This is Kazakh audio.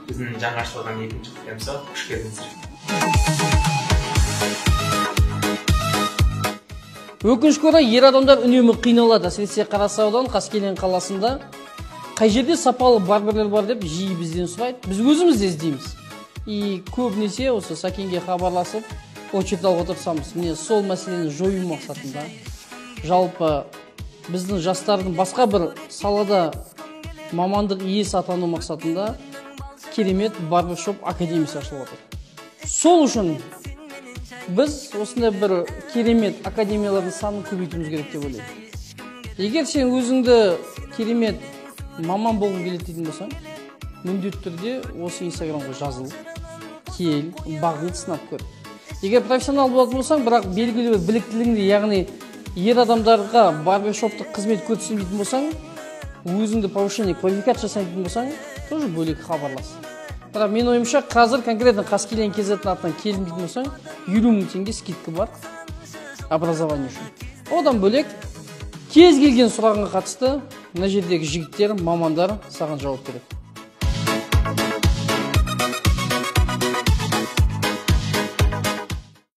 біздің жаңа ашылған екінші құпиямызға қош келдіңіздер. Өкінішке орай ер адамдар үнемі қиналады, әсіресе Қарасаудан Қаскелең қаласында қай жерде сапалы барберлер бар деп жиі бізден сұрайды. Біз өзіміз де іздейміз. И көбінесе осы Сәкенге хабарласып, очередь алуға тырысамыз. Міне сол мәселені жою мақсатында, жалпы біздің жастардың басқа бір салада мамандық иесі атану мақсатында керемет барбершоп академиясы ашылып отыр. Сол үшін біз осындай бір керемет академиялардың санын көбейтуіміз керек деп ойлаймын. Егер сен өзіңді керемет маман болғың келеді дейтін болсаң, міндетті түрде осы инстаграмға жазыл, кел, бағыңды сынап көр. Егер профессионал болатын болсаң, бірақ белгілі бір біліктілігіңді, яғни ер адамдарға барбершоптық қызмет көрсетемін дейтін болсаң, өзіңді повышение квалификация жасайтын болсаң, тоже бөлек хабарлас. Бірақ мен ойымша, қазір конкретно Қаскелең KZ-дің атынан келдім дейтін болсаң, 50 мың теңге скидка бар образование үшін. Одан бөлек кез келген сұрағыңа қатысты мына жердегі жігіттер, мамандар саған жауап береді.